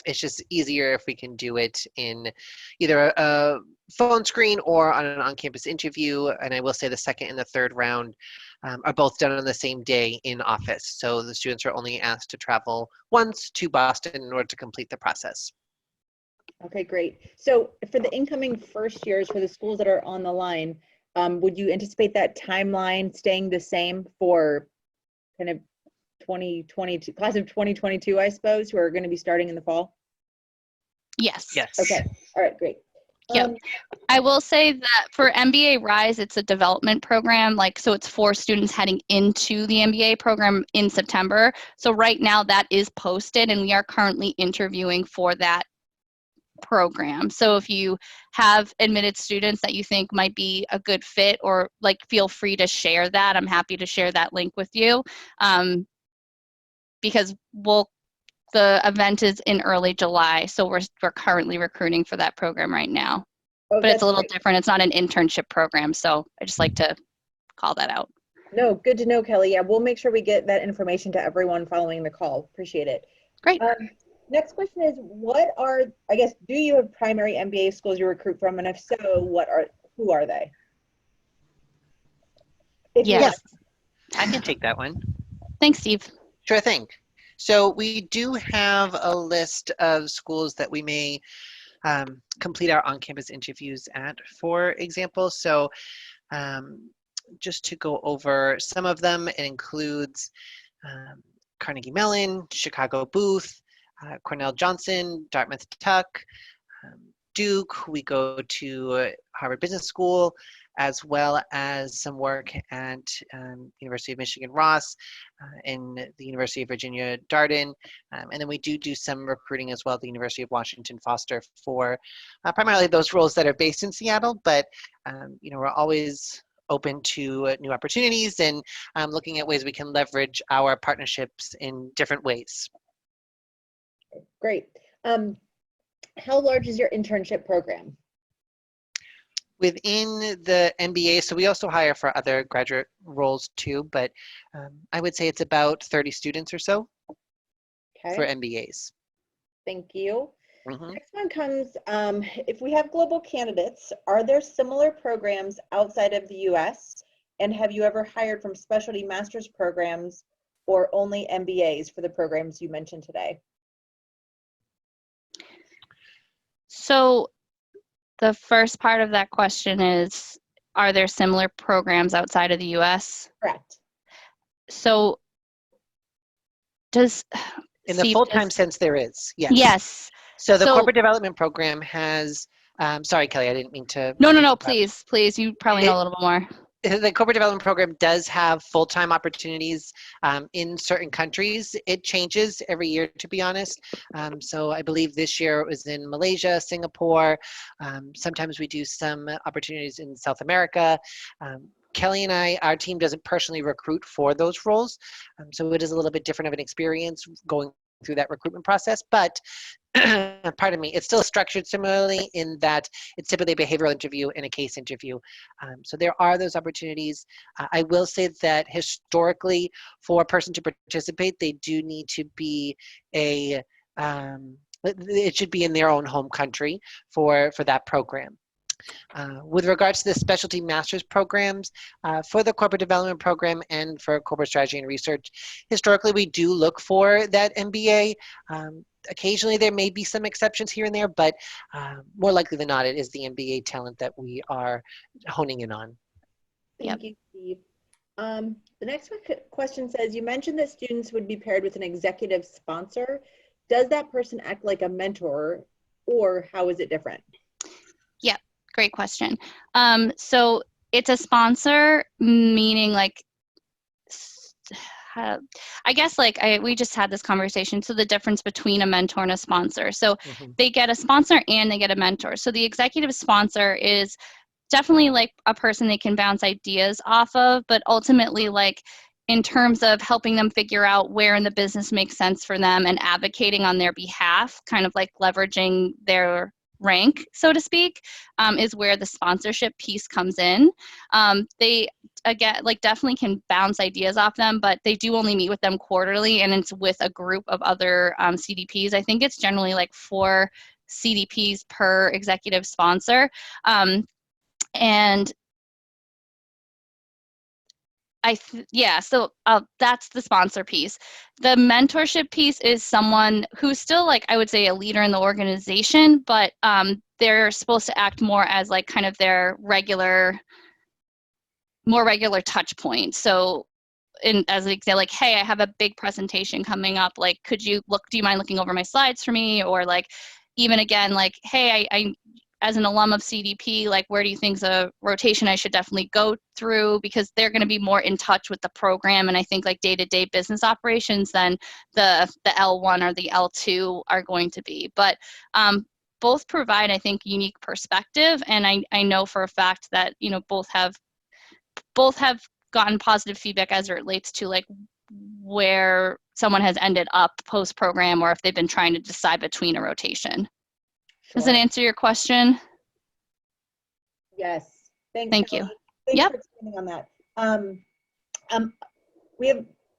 It's just easier if we can do it in either a phone screen or on an on-campus interview. And I will say the second and the third round are both done on the same day in office. So the students are only asked to travel once to Boston in order to complete the process. Okay, great. So for the incoming first years, for the schools that are on the line, would you anticipate that timeline staying the same for kind of 2022, class of 2022, I suppose, who are going to be starting in the fall? Yes. Yes. Okay, all right, great. Yep. I will say that for MBA Rise, it's a development program, so it's for students heading into the MBA program in September. So right now that is posted, and we are currently interviewing for that program. So if you have admitted students that you think might be a good fit, or feel free to share that. I'm happy to share that link with you, because the event is in early July, so we're currently recruiting for that program right now. Oh, But it's a little great. different. It's not an internship program, so I just like to call that out. No, good to know, Kelly. Yeah, we'll make sure we get that information to everyone following the call. Appreciate it. Great. Next question is, do you have primary MBA schools you recruit from? And if so, who are they? Yes. I can take that one. Thanks, Steve. Sure thing. So we do have a list of schools that we may complete our on-campus interviews at, for example. So just to go over some of them, it includes Carnegie Mellon, Chicago Booth, Cornell Johnson, Dartmouth Tuck, Duke. We go to Harvard Business School, as well as some work at University of Michigan Ross, and the University of Virginia Darden. And then we do some recruiting as well at the University of Washington Foster for primarily those roles that are based in Seattle, but we're always open to new opportunities and looking at ways we can leverage our partnerships in different ways. Great. How large is your internship program? Within the MBA, so we also hire for other graduate roles too, but I would say it's about 30 students or so for MBAs. Thank you. Mm-hmm. Next one comes, if we have global candidates, are there similar programs outside of the US? And have you ever hired from specialty master's programs or only MBAs for the programs you mentioned today? So the first part of that question is, are there similar programs outside of the US? Correct. So in the full-time sense, there is, yes. Yes. So the corporate development program has, sorry, Kelly, I didn't mean to. No, please, you probably know a little bit more. The corporate development program does have full-time opportunities in certain countries. It changes every year, to be honest. So I believe this year it was in Malaysia, Singapore. Sometimes we do some opportunities in South America. Kelly and our team doesn't personally recruit for those roles. So it is a little bit different of an experience going through that recruitment process, but pardon me, it's still structured similarly in that it's typically a behavioral interview and a case interview. So there are those opportunities. I will say that historically, for a person to participate, they do need to be it should be in their own home country for that program. With regards to the specialty master's programs, for the corporate development program and for corporate strategy and research, historically we do look for that MBA. Occasionally there may be some exceptions here and there, but more likely than not, it is the MBA talent that we are honing in on. Thank you, Steve. The next question says, you mentioned that students would be paired with an executive sponsor. Does that person act like a mentor, or how is it different? Yeah, great question. So it's a sponsor, meaning I guess we just had this conversation. So the difference between a mentor and a sponsor. So they get a sponsor and they get a mentor. So the executive sponsor is definitely a person they can bounce ideas off of, but ultimately in terms of helping them figure out where in the business makes sense for them and advocating on their behalf, kind of leveraging their rank, so to speak, is where the sponsorship piece comes in. They again, like definitely can bounce ideas off them, but they do only meet with them quarterly, and it's with a group of other CDPs. I think it's generally like 4 CDPs per executive sponsor. And so that's the sponsor piece. The mentorship piece is someone who's still, like, I would say, a leader in the organization, but they're supposed to act more as like kind of their more regular touch point. So as an example, like, hey, I have a big presentation coming up, like, do you mind looking over my slides for me? Or like, even again, like, hey, I as an alum of CDP, like, where do you think's a rotation I should definitely go through? Because they're going to be more in touch with the program, and I think like day-to-day business operations than the L1 or the L2 are going to be. But both provide, I think, unique perspective, and I know for a fact that, you know, both have gotten positive feedback as it relates to like where someone has ended up post-program, or if they've been trying to decide between a rotation. Sure. Does that answer your question? Yes. Thanks, Thank Kelly. you. Thanks Yep. for expanding on that.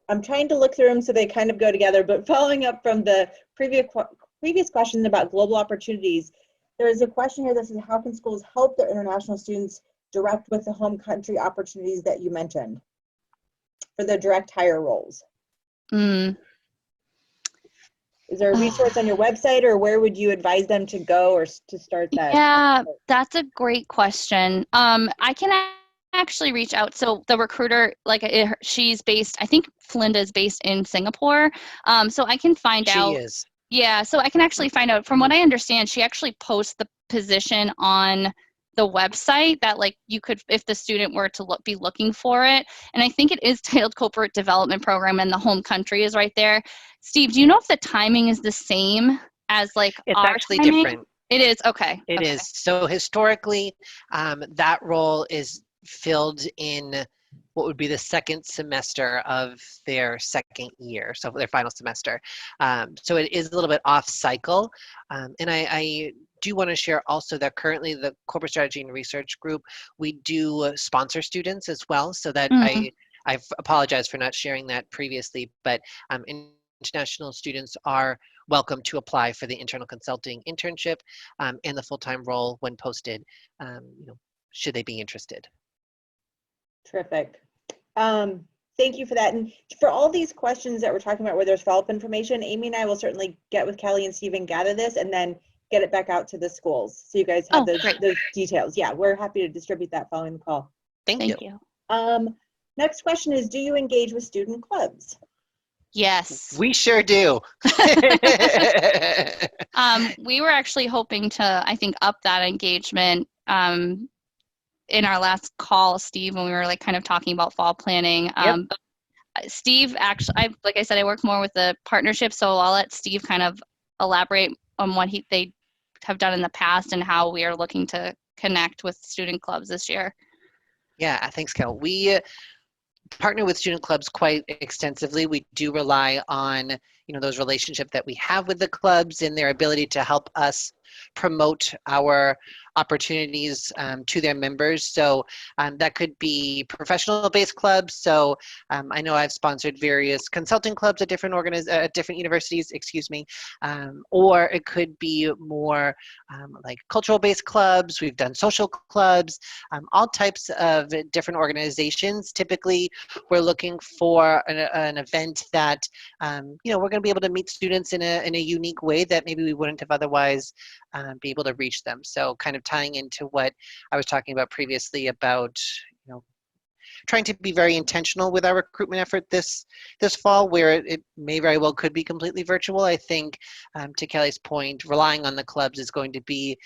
I'm trying to look through them so they kind of go together, but following up from the previous question about global opportunities, there is a question here that says, how can schools help their international students direct with the home country opportunities that you mentioned for the direct hire roles? Is there a resource on your website, or where would you advise them to go or to start that? Yeah, that's a great question. I can actually reach out. So the recruiter, like, she's based, I think Flinda is based in Singapore. So I can find out. She is. Yeah, so I can actually find out. From what I understand, she actually posts the position on the website that, like, you could, if the student were to be looking for it. And I think it is titled Corporate Development Program, and the home country is right there. Steve, do you know if the timing is the same as like It's our actually timing? different. It is, okay. It is. So historically, that role is filled in what would be the second semester of their second year, so their final semester. So it is a little bit off cycle. And I do want to share also that currently the Corporate Strategy and Research Group, we do sponsor students as well, so that I've apologized for not sharing that previously, but international students are welcome to apply for the internal consulting internship and the full-time role when posted, you know, should they be interested. Terrific. Thank you for that. And for all these questions that we're talking about where there's follow-up information, Amy and I will certainly get with Kelly and Steve and gather this and then get it back out to the schools so you guys have those details. Yeah, we're happy to distribute that following the call. Thank you. Next question is, do you engage with student clubs? Yes. We sure do. We were actually hoping to, I think, up that engagement in our last call, Steve, when we were like kind of talking about fall planning. Steve, actually, like I said, I work more with the partnership, so I'll let Steve kind of elaborate on what they have done in the past and how we are looking to connect with student clubs this year. Yeah, thanks, Kel. We partner with student clubs quite extensively. We do rely on, you know, those relationships that we have with the clubs and their ability to help us promote our opportunities to their members. So that could be professional-based clubs. So I know I've sponsored various consulting clubs at different universities, excuse me, or it could be more like cultural-based clubs. We've done social clubs, all types of different organizations. Typically, we're looking for an event that you know, we're going to be able to meet students in a unique way that maybe we wouldn't have otherwise be able to reach them. So kind of tying into what I was talking about previously about, you know, trying to be very intentional with our recruitment effort this fall, where it may very well could be completely virtual. I think to Kelly's point, relying on the clubs is going to be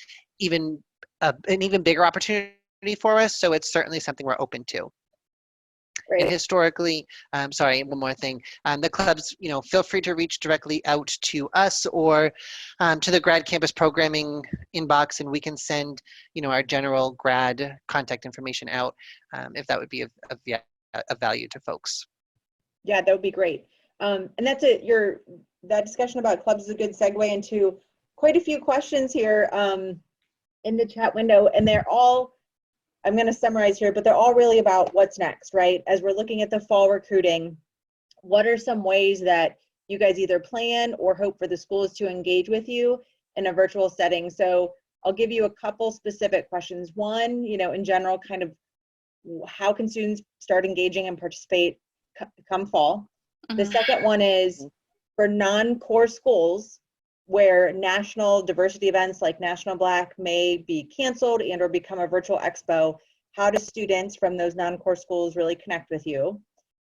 an even bigger opportunity for us. So it's certainly something we're open to. Great. And historically, sorry, one more thing. The clubs, you know, feel free to reach directly out to us or to the grad campus programming inbox, and we can send, you know, our general grad contact information out if that would be of value to folks. Yeah, that would be great. And that's it. That discussion about clubs is a good segue into quite a few questions here in the chat window, and they're all I'm going to summarize here, but they're all really about what's next, right? As we're looking at the fall recruiting, what are some ways that you guys either plan or hope for the schools to engage with you in a virtual setting? So I'll give you a couple specific questions. One, in general, kind of how can students start engaging and participate come fall? The second one is for non-core schools where national diversity events like National Black may be canceled and or become a virtual expo. How do students from those non-core schools really connect with you?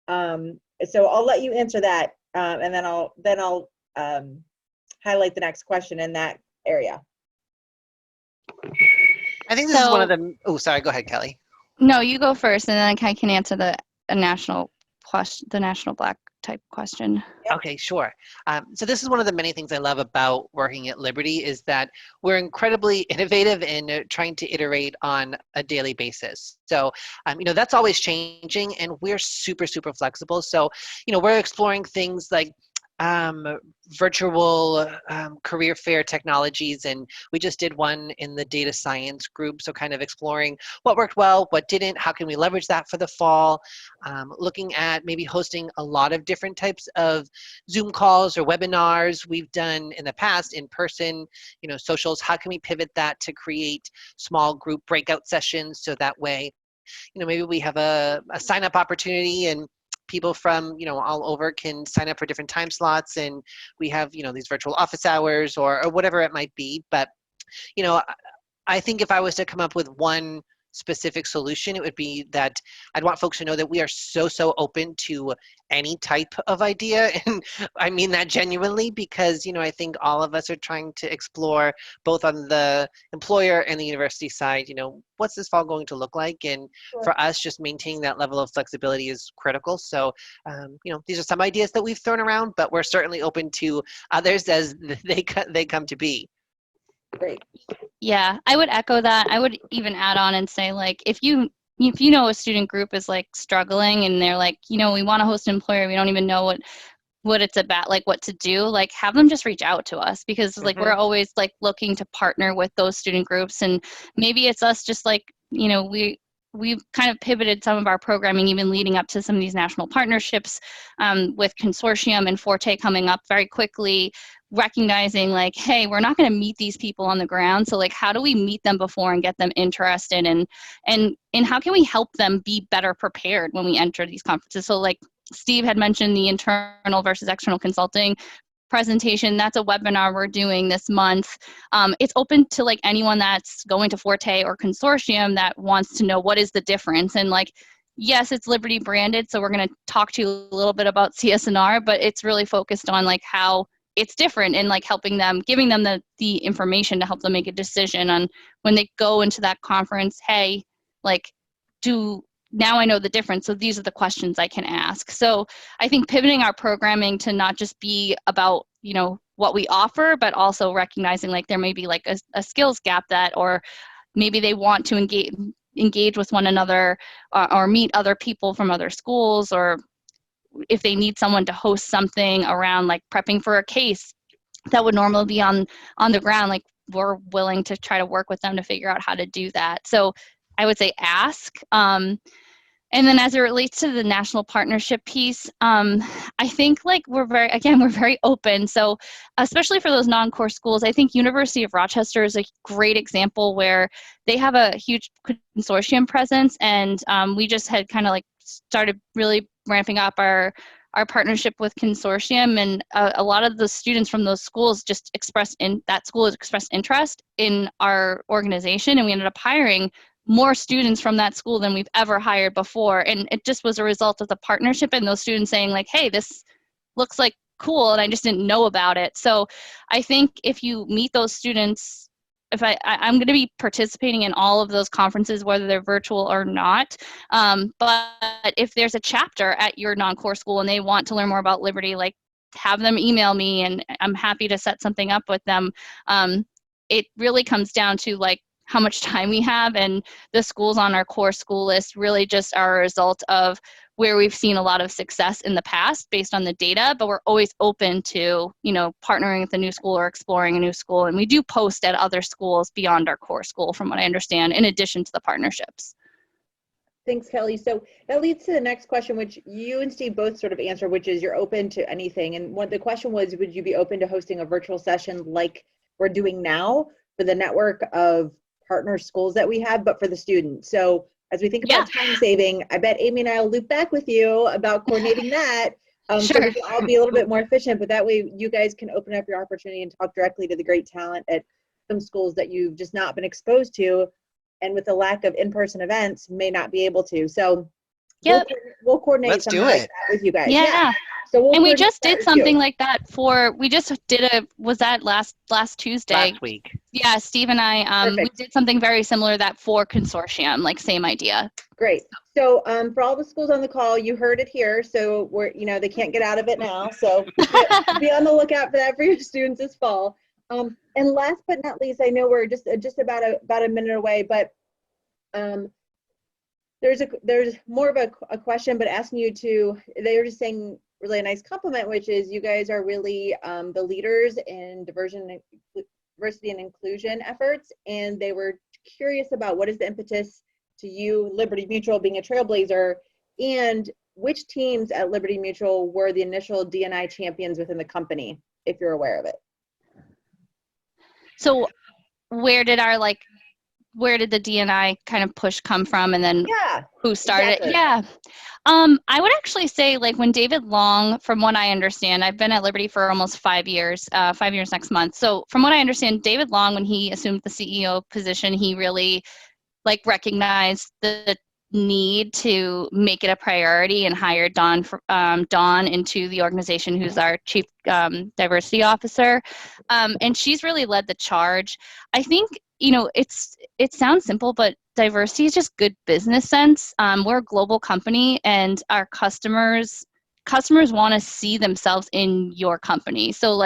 So I'll let you answer that, and then I'll highlight the next question in that area. I think this is one of the, oh, sorry, go ahead, Kelly. No, you go first, and then I can answer the national question, the National Black type question. Yep. Okay, sure. So this is one of the many things I love about working at Liberty is that we're incredibly innovative in trying to iterate on a daily basis. So, that's always changing, and we're super, super flexible. So, we're exploring things like virtual career fair technologies, and we just did one in the data science group, so kind of exploring what worked well, what didn't, how can we leverage that for the fall, looking at maybe hosting a lot of different types of Zoom calls or webinars we've done in the past in person, socials, how can we pivot that to create small group breakout sessions so that way maybe we have a sign up opportunity and people from all over can sign up for different time slots, and we have these virtual office hours or whatever it might be. But I think if I was to come up with one specific solution, it would be that I'd want folks to know that we are so open to any type of idea, and I mean that genuinely, because I think all of us are trying to explore both on the employer and the university side, what's this fall going to look like, and for us just maintaining that level of flexibility is critical. So these are some ideas that we've thrown around, but we're certainly open to others as they come to be. Great. Yeah, I would echo that. I would even add on and say, like, if you know a student group is like struggling and they're like, we want to host an employer, we don't even know what it's about, like what to do, like have them just reach out to us, because like we're always like looking to partner with those student groups. And maybe it's us just like, we've kind of pivoted some of our programming even leading up to some of these national partnerships with Consortium and Forte coming up very quickly, recognizing like, hey, we're not going to meet these people on the ground. So like, how do we meet them before and get them interested, and how can we help them be better prepared when we enter these conferences? So like Steve had mentioned the internal versus external consulting presentation. That's a webinar we're doing this month. It's open to like anyone that's going to Forte or Consortium that wants to know what is the difference. And like, yes, it's Liberty branded, so we're going to talk to you a little bit about CSNR, but it's really focused on like how it's different and like helping them, giving them the information to help them make a decision on when they go into that conference. Hey, like, now I know the difference, so these are the questions I can ask. So I think pivoting our programming to not just be about, what we offer, but also recognizing like there may be like a skills gap or maybe they want to engage with one another or meet other people from other schools, or if they need someone to host something around like prepping for a case that would normally be on the ground, like we're willing to try to work with them to figure out how to do that. So I would say ask. And then as it relates to the national partnership piece, I think like we're very open. So especially for those non-core schools, I think University of Rochester is a great example where they have a huge consortium presence, and we just had kind of like started really ramping up our partnership with Consortium, and a lot of the students from those schools just expressed interest in our organization, and we ended up hiring more students from that school than we've ever hired before. And it just was a result of the partnership and those students saying like, hey, this looks like cool, and I just didn't know about it. So I think if you meet those students, if I'm going to be participating in all of those conferences, whether they're virtual or not. But if there's a chapter at your non-core school and they want to learn more about Liberty, like have them email me and I'm happy to set something up with them. It really comes down to like how much time we have, and the schools on our core school list really just are a result of where we've seen a lot of success in the past based on the data, but we're always open to, partnering with a new school or exploring a new school. And we do post at other schools beyond our core school, from what I understand, in addition to the partnerships. Thanks, Kelly. So that leads to the next question, which you and Steve both sort of answered, which is you're open to anything. And what the question was, would you be open to hosting a virtual session like we're doing now for the network of partner schools that we have, but for the students? So as we think about time saving, I bet Amy and I will loop back with you about coordinating that. So we can all be a little bit more efficient, but that way you guys can open up your opportunity and talk directly to the great talent at some schools that you've just not been exposed to, and with the lack of in-person events may not be able to. So we'll coordinate Let's something do like it. that with you guys. Yeah. So and we just did something like that we just did was that last Tuesday? Last week. Yeah, Steve and I, we did something very similar that for consortium, like same idea. Great. So for all the schools on the call, you heard it here. So we're, they can't get out of it now. So be on the lookout for that for your students this fall. And last but not least, I know we're just about a minute away, but there's more of a question, but asking you to, they were just saying really a nice compliment, which is you guys are really the leaders in diversity and inclusion efforts. And they were curious about what is the impetus to you, Liberty Mutual being a trailblazer, and which teams at Liberty Mutual were the initial D&I champions within the company, if you're aware of it. So where did the D&I kind of push come from, and then who started it? Yeah. I would actually say, like, when David Long, from what I understand, I've been at Liberty for almost 5 years, 5 years next month. So from what I understand, David Long, when he assumed the CEO position, he really recognized the need to make it a priority and hired Dawn into the organization, who's our chief diversity officer. And she's really led the charge. I think, it sounds simple, but diversity is just good business sense. We're a global company, and our customers want to see themselves in your company. So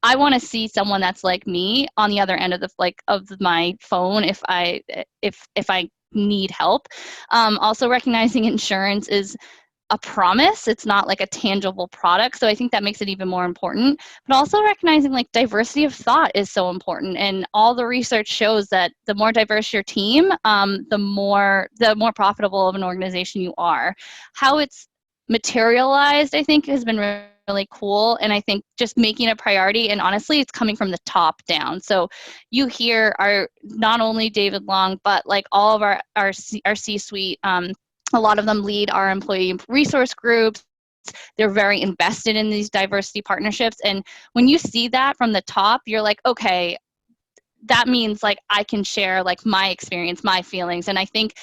I want to see someone that's like me on the other end of my phone if I need help. Also recognizing insurance is a promise. It's not like a tangible product. So I think that makes it even more important. But also recognizing diversity of thought is so important. And all the research shows that the more diverse your team, the more profitable of an organization you are. How it's materialized, I think, has been really cool. And I think just making a priority, and honestly, it's coming from the top down. So you hear not only David Long, but all of our C-suite, a lot of them lead our employee resource groups. They're very invested in these diversity partnerships. And when you see that from the top, you're like, okay, that means I can share my experience, my feelings. And I think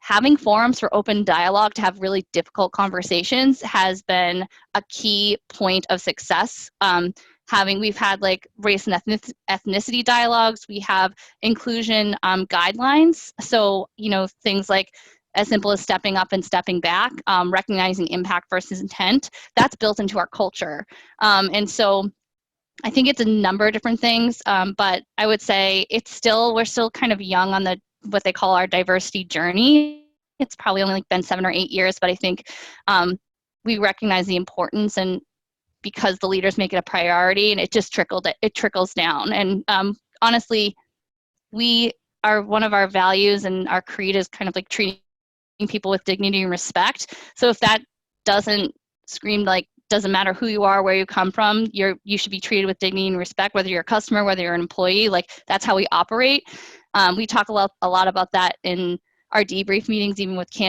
having forums for open dialogue to have really difficult conversations has been a key point of success. We've had race and ethnicity dialogues. We have inclusion guidelines. So, things as simple as stepping up and stepping back, recognizing impact versus intent, that's built into our culture. And so I think it's a number of different things, but I would say we're still kind of young on what they call our diversity journey. It's probably only been 7 or 8 years, but I think we recognize the importance, and because the leaders make it a priority, and it trickles down. And honestly, one of our values and our creed is kind of treating people with dignity and respect. So if that doesn't scream doesn't matter who you are, where you come from, you should be treated with dignity and respect, whether you're a customer, whether you're an employee. That's how we operate. We talk a lot about that in our debrief meetings, even with candidates